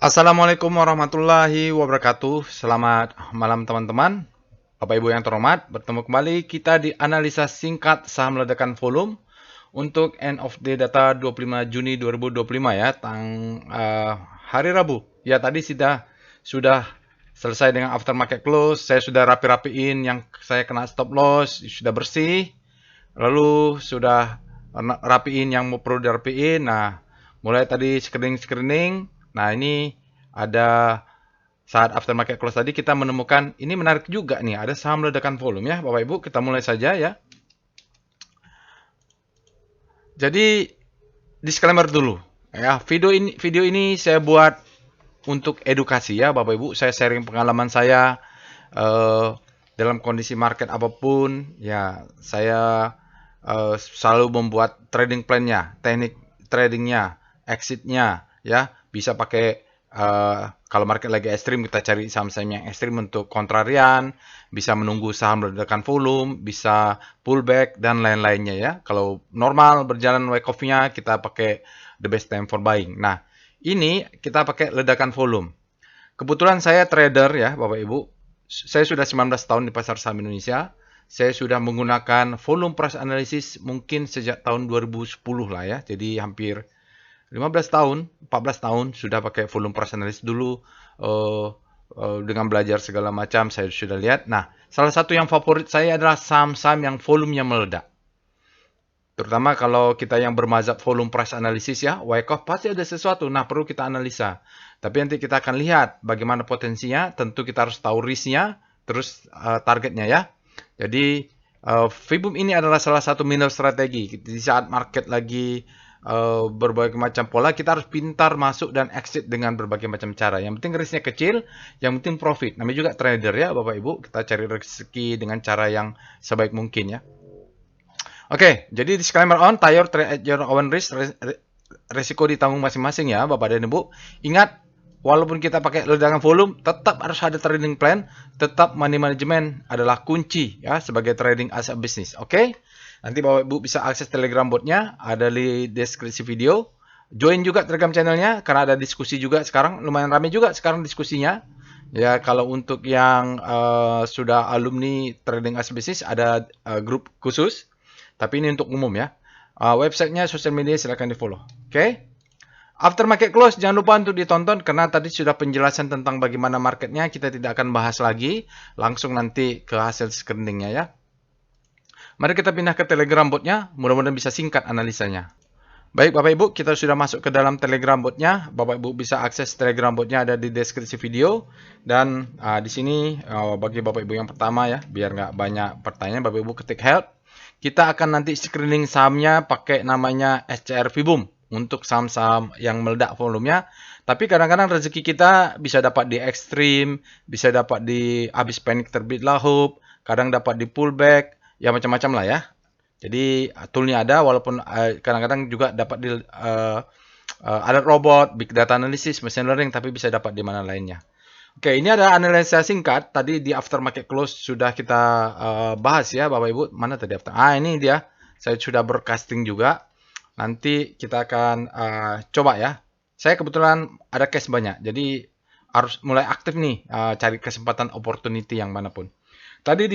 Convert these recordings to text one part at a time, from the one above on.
Assalamualaikum warahmatullahi wabarakatuh. Selamat malam teman-teman. Bapak Ibu yang terhormat, bertemu kembali kita di analisa singkat saham ledakan volume untuk end of day data 25 Juni 2025 ya, hari Rabu. Ya tadi sudah selesai dengan aftermarket close. Saya sudah rapi-rapiin yang saya kena stop loss, sudah bersih. Lalu sudah rapiin yang mau perlu dirapiin. Nah, mulai tadi screening. Nah, ini ada saat aftermarket close tadi kita menemukan ini menarik juga nih, ada saham ledakan volume ya, Bapak Ibu. Kita mulai saja ya. Jadi disclaimer dulu ya. Video ini saya buat untuk edukasi ya, Bapak Ibu. Saya sharing pengalaman saya dalam kondisi market apapun ya. Saya selalu membuat trading plan-nya, teknik tradingnya, exit-nya ya. Bisa pakai kalau market lagi ekstrim, kita cari saham-saham yang ekstrim untuk kontrarian, bisa menunggu saham ledakan volume, bisa pullback dan lain-lainnya ya. Kalau normal berjalan wake off-nya, kita pakai the best time for buying. Nah, ini kita pakai ledakan volume. Kebetulan saya trader ya, Bapak Ibu. Saya sudah 19 tahun di pasar saham Indonesia. Saya sudah menggunakan volume price analysis mungkin sejak tahun 2010 lah ya. Jadi hampir 15 tahun, 14 tahun sudah pakai volume price analysis dulu. Dengan belajar segala macam saya sudah lihat. Nah, salah satu yang favorit saya adalah saham-saham yang volumenya meledak. Terutama kalau kita yang bermazhab volume price analysis ya, wake-off pasti ada sesuatu. Nah, perlu kita analisa. Tapi nanti kita akan lihat bagaimana potensinya. Tentu kita harus tahu risk-nya, terus targetnya ya. Jadi, VBOOM ini adalah salah satu minor strategi. Di saat market lagi berbagai macam pola, kita harus pintar masuk dan exit dengan berbagai macam cara. Yang penting risknya kecil, yang penting profit. Namanya juga trader ya, Bapak Ibu. Kita cari rezeki dengan cara yang sebaik mungkin ya. Oke, jadi disclaimer on, tayor trade at your own risk, resiko ditanggung masing-masing ya, Bapak dan Ibu. Ingat, walaupun kita pakai ledakan volume, tetap harus ada trading plan, tetap money management adalah kunci ya sebagai trading as a business. Oke, nanti Bapak Ibu bisa akses Telegram botnya, ada di deskripsi video. Join juga Telegram channelnya, karena ada diskusi juga sekarang, lumayan ramai juga sekarang diskusinya. Ya, kalau untuk yang sudah alumni trading as a business, ada grup khusus. Tapi ini untuk umum ya. Websitenya, sosial media silahkan di follow. Oke. Aftermarket close jangan lupa untuk ditonton karena tadi sudah penjelasan tentang bagaimana marketnya. Kita tidak akan bahas lagi. Langsung nanti ke hasil screeningnya ya. Mari kita pindah ke Telegram botnya. Mudah-mudahan bisa singkat analisanya. Baik Bapak Ibu, kita sudah masuk ke dalam Telegram botnya. Bapak Ibu bisa akses Telegram botnya ada di deskripsi video. Dan di sini bagi Bapak Ibu yang pertama ya, biar nggak banyak pertanyaan, Bapak Ibu ketik help. Kita akan nanti screening sahamnya pakai namanya SCR VBOOM untuk saham-saham yang meledak volumenya. Tapi kadang-kadang rezeki kita bisa dapat di ekstrim, bisa dapat di habis panik terbit lahub, kadang dapat di pullback, ya macam-macam lah ya. Jadi toolnya ada, walaupun kadang-kadang juga dapat di alert robot, big data analysis, machine learning, tapi bisa dapat di mana lainnya. Oke, ini ada analisa singkat. Tadi di aftermarket close sudah kita bahas ya, Bapak Ibu. Mana tadi after? Ini dia. Saya sudah broadcasting juga. Nanti kita akan coba ya. Saya kebetulan ada cash banyak, jadi harus mulai aktif nih cari kesempatan opportunity yang manapun. Tadi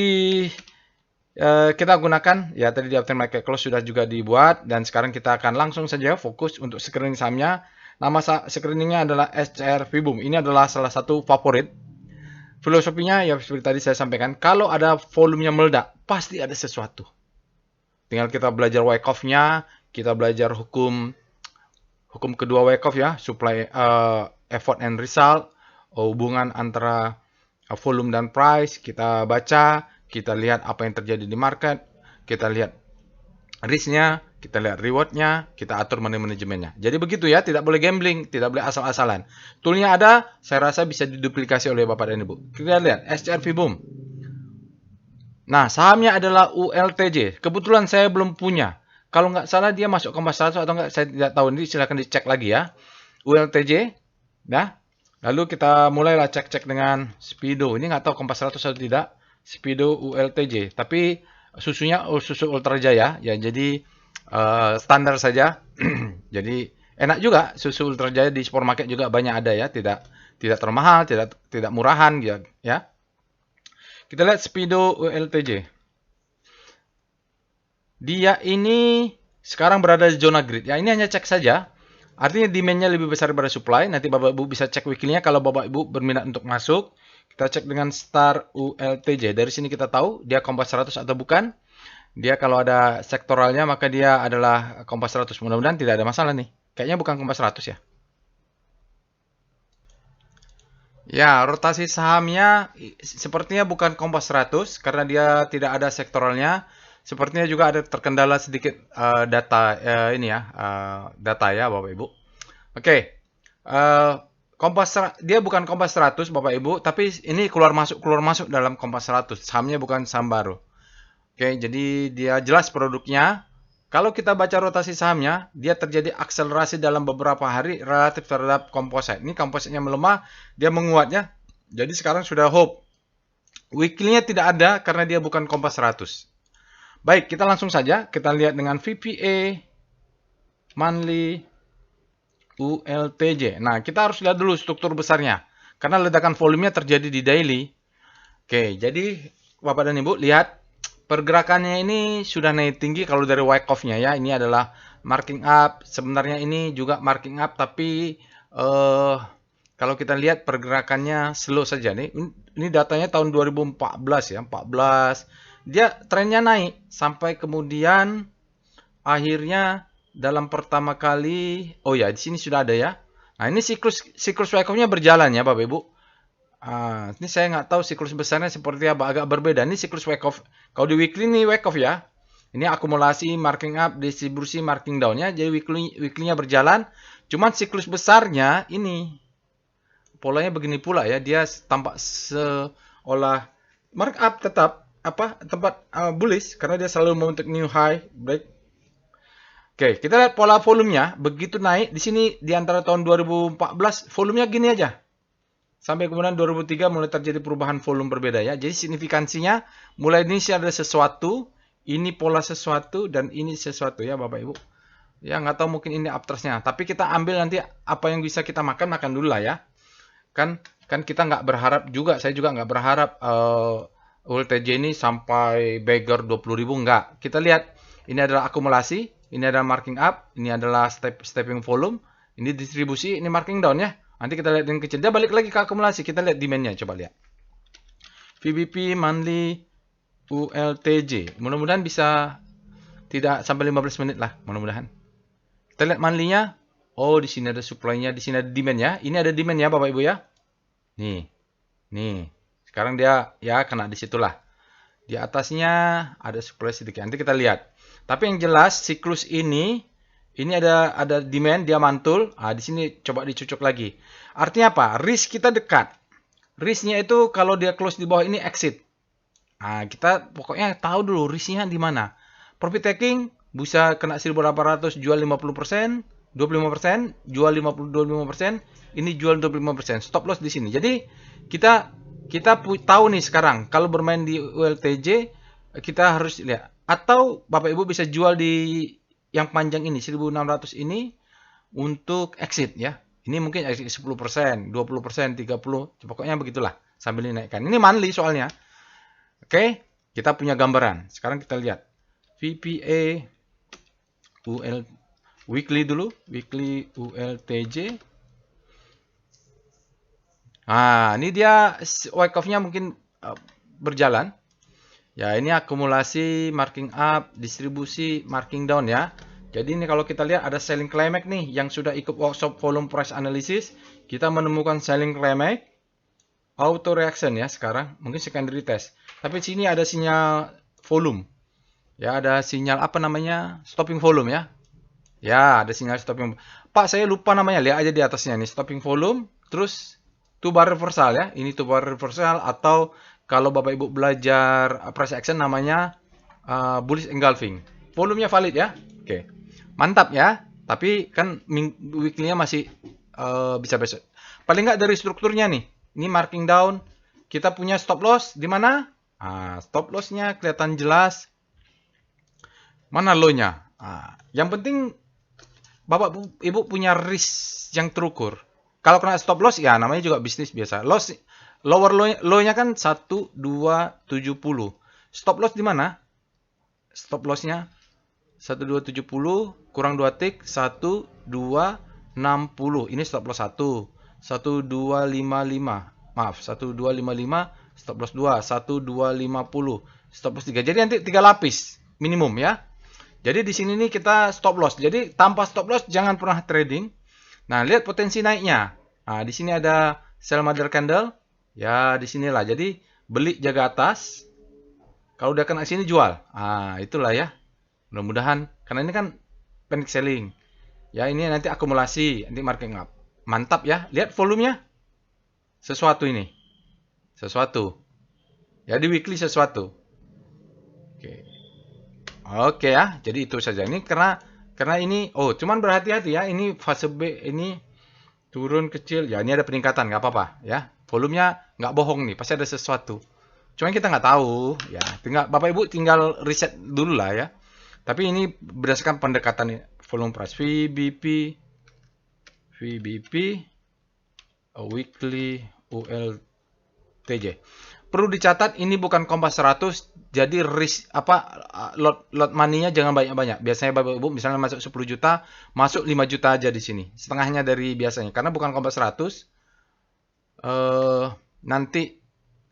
kita gunakan ya, tadi di aftermarket close sudah juga dibuat, dan sekarang kita akan langsung saja fokus untuk screening sahamnya. Nama screeningnya adalah SCR VBOOM. Ini adalah salah satu favorit. Filosofinya ya seperti tadi saya sampaikan, kalau ada volumenya meledak, pasti ada sesuatu. Tinggal kita belajar wake off-nya, kita belajar hukum kedua wake off ya, supply effort and result, hubungan antara volume dan price, kita baca, kita lihat apa yang terjadi di market, kita lihat risk-nya, kita lihat reward-nya, kita atur money manajemennya. Jadi begitu ya, tidak boleh gambling, tidak boleh asal-asalan. Toolnya ada, saya rasa bisa diduplikasi oleh Bapak dan Ibu. Kita lihat, SCR VBOOM. Nah, sahamnya adalah ULTJ. Kebetulan saya belum punya. Kalau nggak salah dia masuk Kompas 100 atau nggak, saya tidak tahu. Ini silahkan dicek lagi ya. ULTJ. Ya. Lalu kita mulailah cek-cek dengan Speedo. Ini nggak tahu Kompas 100 atau tidak. Speedo ULTJ. Tapi susunya susu Ultra Jaya. Ya, jadi standar saja. Jadi Enak juga susu Ultra Jaya di supermarket juga banyak ada ya, tidak terlalu mahal, tidak murahan ya. Kita lihat Speedo ULTJ. Dia ini sekarang berada di zona grid. Ya, ini hanya cek saja. Artinya demand-nya lebih besar daripada supply. Nanti Bapak Ibu bisa cek weekly-nya kalau Bapak Ibu berminat untuk masuk. Kita cek dengan Star ULTJ. Dari sini kita tahu dia Kompas 100 atau bukan. Dia kalau ada sektoralnya maka dia adalah Kompas 100. Mudah-mudahan tidak ada masalah nih. Kayaknya bukan Kompas 100 ya. Ya, rotasi sahamnya sepertinya bukan Kompas 100 karena dia tidak ada sektoralnya. Sepertinya juga ada terkendala sedikit data ini ya, data ya Bapak Ibu. Oke. eh, dia bukan Kompas 100 Bapak Ibu, tapi ini keluar masuk dalam Kompas 100. Sahamnya bukan saham baru. Oke, jadi dia jelas produknya. Kalau kita baca rotasi sahamnya, dia terjadi akselerasi dalam beberapa hari relatif terhadap komposit. Ini kompositnya melemah, dia menguatnya. Jadi sekarang sudah hope. Weekly-nya tidak ada karena dia bukan Kompas 100. Baik, kita langsung saja. Kita lihat dengan VPA, monthly, ULTJ. Nah, kita harus lihat dulu struktur besarnya. Karena ledakan volumenya terjadi di daily. Oke, jadi Bapak dan Ibu lihat. Pergerakannya ini sudah naik tinggi kalau dari Wyckoff-nya ya. Ini adalah marking up. Sebenarnya ini juga marking up tapi kalau kita lihat pergerakannya slow saja nih. Ini datanya tahun 2014 ya, 14. Dia trennya naik sampai kemudian akhirnya dalam pertama kali, oh ya di sini sudah ada ya. Nah, ini siklus Wyckoff-nya berjalan ya Bapak Ibu. Ini saya nggak tahu siklus besarnya seperti apa, agak berbeda. Ini siklus Wyckoff. Kalau di weekly ini Wyckoff ya. Ini akumulasi, marking up, distribusi, marking down ya. Jadi weekly-nya berjalan. Cuman siklus besarnya ini polanya begini pula ya. Dia tampak seolah mark up tetap tempat bullish karena dia selalu membentuk new high break. Oke, kita lihat pola volumenya. Begitu naik di sini di antara tahun 2014 volumenya gini aja. Sampai kemudian 2003 mulai terjadi perubahan volume berbeda ya. Jadi signifikansinya mulai ini sih ada sesuatu, ini pola sesuatu, dan ini sesuatu ya Bapak Ibu. Ya nggak tahu mungkin ini uptrustnya. Tapi kita ambil nanti apa yang bisa kita makan dulu lah ya. Kan kita nggak berharap juga, saya juga nggak berharap ULTJ ini sampai beggar 20.000 nggak. Kita lihat ini adalah akumulasi, ini adalah marking up, ini adalah stepping volume, ini distribusi, ini marking down ya. Nanti kita lihat yang kecil. Dia balik lagi ke akumulasi. Kita lihat demand-nya. Coba lihat. VBP monthly ULTJ. Mudah-mudahan bisa tidak sampai 15 menit lah. Mudah-mudahan. Kita lihat monthly-nya. Oh, di sini ada supply-nya. Di sini ada demand-nya. Ini ada demand-nya Bapak Ibu ya. Nih. Sekarang dia ya kena di situlah. Di atasnya ada supply sedikit. Nanti kita lihat. Tapi yang jelas siklus ini ada demand, dia mantul. Di sini coba dicucuk lagi. Artinya apa? Risk kita dekat. Risknya itu kalau dia close di bawah ini exit. Kita pokoknya tahu dulu risknya di mana. Profit taking bisa kena 1.800 jual 50%, 25%, jual 25%, ini jual 25%. Stop loss di sini. Jadi kita tahu nih sekarang kalau bermain di ULTJ kita harus lihat. Atau Bapak Ibu bisa jual di yang panjang ini 1600 ini untuk exit ya. Ini mungkin exit 10%, 20%, 30%, pokoknya begitulah sambil dinaikkan. Ini monthly soalnya. Oke, kita punya gambaran. Sekarang kita lihat VPA weekly dulu, weekly ULTJ. Ini dia Wyckoff-nya mungkin berjalan. Ya, ini akumulasi, marking up, distribusi, marking down ya. Jadi ini kalau kita lihat ada selling climax nih yang sudah ikut workshop volume price analysis. Kita menemukan selling climax, auto reaction ya sekarang. Mungkin secondary test. Tapi sini ada sinyal volume. Ya, ada sinyal apa namanya? Stopping volume ya. Ya, ada sinyal stopping. Pak, saya lupa namanya. Lihat aja di atasnya nih, stopping volume. Terus two bar reversal ya. Ini two bar reversal atau kalau Bapak Ibu belajar price action namanya bullish engulfing. Volumenya valid ya. Oke. Mantap ya. Tapi kan weekly-nya masih bisa besok. Paling nggak dari strukturnya nih. Ini marking down. Kita punya stop loss di mana? Stop loss-nya kelihatan jelas. Mana low-nya? Yang penting Ibu punya risk yang terukur. Kalau kena stop loss ya namanya juga bisnis biasa. Lower low-nya kan 1270. Stop loss di mana? Stop loss-nya 1270 kurang 2 tick 1260. Ini stop loss 1. 1255. Maaf, 1255 stop loss 2, 1250 stop loss 3. Jadi nanti 3 lapis minimum ya. Jadi di sini nih kita stop loss. Jadi tanpa stop loss jangan pernah trading. Nah, lihat potensi naiknya. Nah, di sini ada sell mother candle. Ya, di sinilah. Jadi beli jaga atas. Kalau udah kena sini jual. Ah, itulah ya. Mudah-mudahan karena ini kan panic selling. Ya, ini nanti akumulasi, nanti marking up. Mantap ya. Lihat volumenya. Sesuatu ini. Sesuatu. Jadi weekly sesuatu. Oke. Oke ya. Jadi itu saja. Ini karena ini cuman berhati-hati ya. Ini fase B ini turun kecil. Ya, ini ada peningkatan, nggak apa-apa ya. Volumenya nggak bohong nih, pasti ada sesuatu. Cuman kita nggak tahu ya. Tinggal Bapak Ibu tinggal riset dulu lah ya. Tapi ini berdasarkan pendekatan volume price VBP weekly ULTJ. Perlu dicatat ini bukan Kompas 100, jadi risk lot money-nya jangan banyak-banyak. Biasanya Bapak Ibu misalnya masuk 10 juta, masuk 5 juta aja di sini. Setengahnya dari biasanya. Karena bukan Kompas 100. Nanti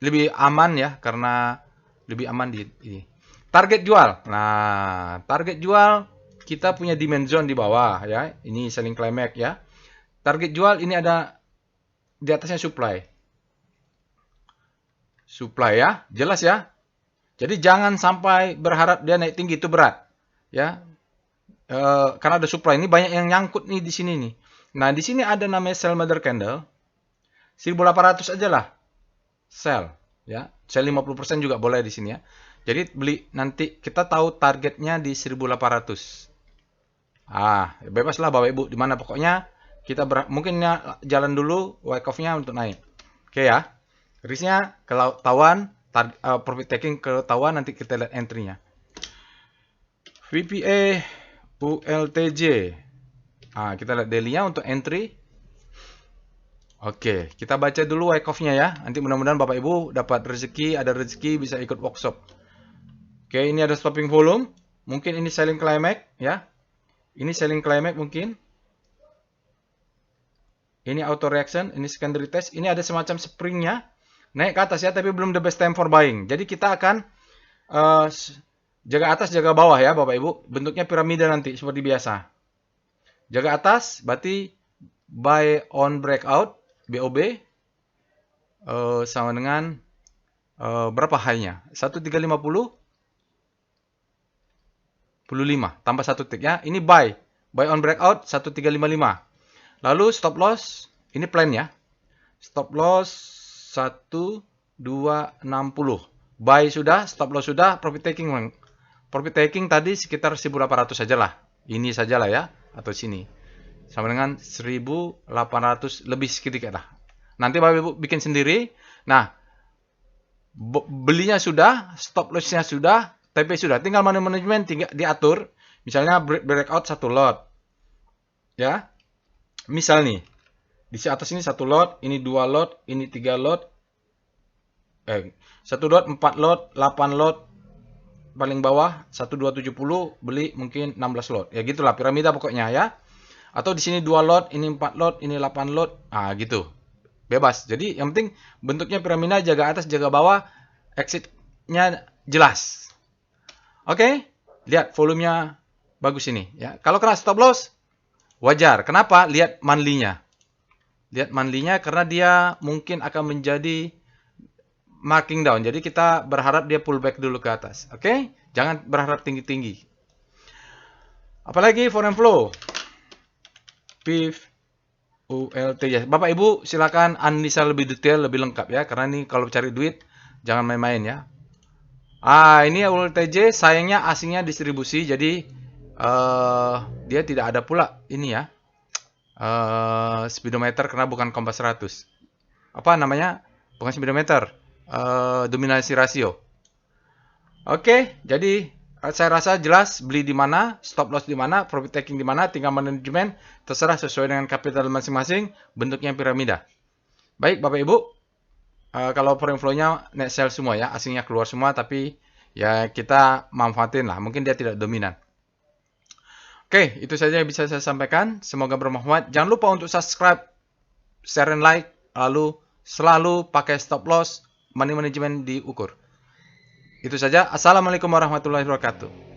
lebih aman ya, karena lebih aman di ini. Target jual. Nah, target jual kita punya demand zone di bawah ya. Ini selling climax ya. Target jual ini ada di atasnya supply. Supply ya, jelas ya. Jadi jangan sampai berharap dia naik tinggi, itu berat ya. Karena ada supply, ini banyak yang nyangkut nih di sini nih. Nah, di sini ada namanya sell mother candle. 1800 aja lah. Sell ya. Sell 50% juga boleh di sini ya. Jadi beli nanti kita tahu targetnya di 1800. Bebas lah Bapak Ibu di mana, pokoknya kita mungkin jalan dulu wake off-nya untuk naik. Oke ya. Risknya ketahuan, profit taking ketahuan, nanti kita lihat entry-nya. VPA ULTJ. Kita lihat daily-nya untuk entry. Oke, kita baca dulu wake off-nya ya. Nanti mudah-mudahan Bapak Ibu dapat rezeki, ada rezeki bisa ikut workshop. Oke, ini ada stopping volume. Mungkin ini selling climax ya. Ini selling climax mungkin. Ini auto reaction, ini secondary test. Ini ada semacam spring-nya. Naik ke atas ya, tapi belum the best time for buying. Jadi kita akan jaga atas, jaga bawah ya Bapak Ibu. Bentuknya piramida nanti seperti biasa. Jaga atas berarti buy on breakout, BOB. Sama dengan berapa high-nya? 1350 15 tambah 1 tick ya. Ini buy on breakout 1355. Lalu stop loss, ini plan ya. Stop loss 1260. Buy sudah, stop loss sudah, profit taking. Profit taking tadi sekitar 1800 saja lah. Ini saja lah ya, atau sini. Sama dengan 1800 lebih sedikit lah. Nanti Bapak Ibu bikin sendiri. Nah, belinya sudah, stop loss-nya sudah, TP sudah. Tinggal money management tinggal diatur. Misalnya breakout 1 lot. Ya. Misal nih, di atas ini 1 lot, ini 2 lot, ini 3 lot. 1 lot, 4 lot, 8 lot. Paling bawah 1270 beli mungkin 16 lot. Ya gitulah piramida pokoknya ya. Atau di sini 2 lot, ini 4 lot, ini 8 lot. Gitu. Bebas. Jadi yang penting bentuknya piramida, jaga atas, jaga bawah, exit-nya jelas. Oke? Lihat volumenya bagus ini ya. Kalau kena stop loss wajar. Kenapa? Lihat monthly-nya. Lihat monthly-nya karena dia mungkin akan menjadi marking down. Jadi kita berharap dia pullback dulu ke atas. Oke? Jangan berharap tinggi-tinggi. Apalagi foreign flow. PIF ULTJ. Bapak Ibu silakan analisa lebih detail, lebih lengkap ya. Karena ini kalau cari duit jangan main-main ya. Ini ULTJ sayangnya asingnya distribusi. Jadi dia tidak ada pula ini ya. Speedometer karena bukan Kompas 100. Apa namanya? Bukan speedometer. Dominasi rasio. Oke, jadi Saya rasa jelas, beli di mana, stop loss di mana, profit taking di mana, tinggal manajemen, terserah sesuai dengan kapital masing-masing, bentuknya piramida. Baik Bapak Ibu, kalau foreign flow-nya net sell semua ya, asingnya keluar semua, tapi ya kita manfaatin lah, mungkin dia tidak dominan. Oke, itu saja yang bisa saya sampaikan, semoga bermanfaat. Jangan lupa untuk subscribe, share, and like, lalu selalu pakai stop loss, money management diukur. Itu saja, assalamualaikum warahmatullahi wabarakatuh.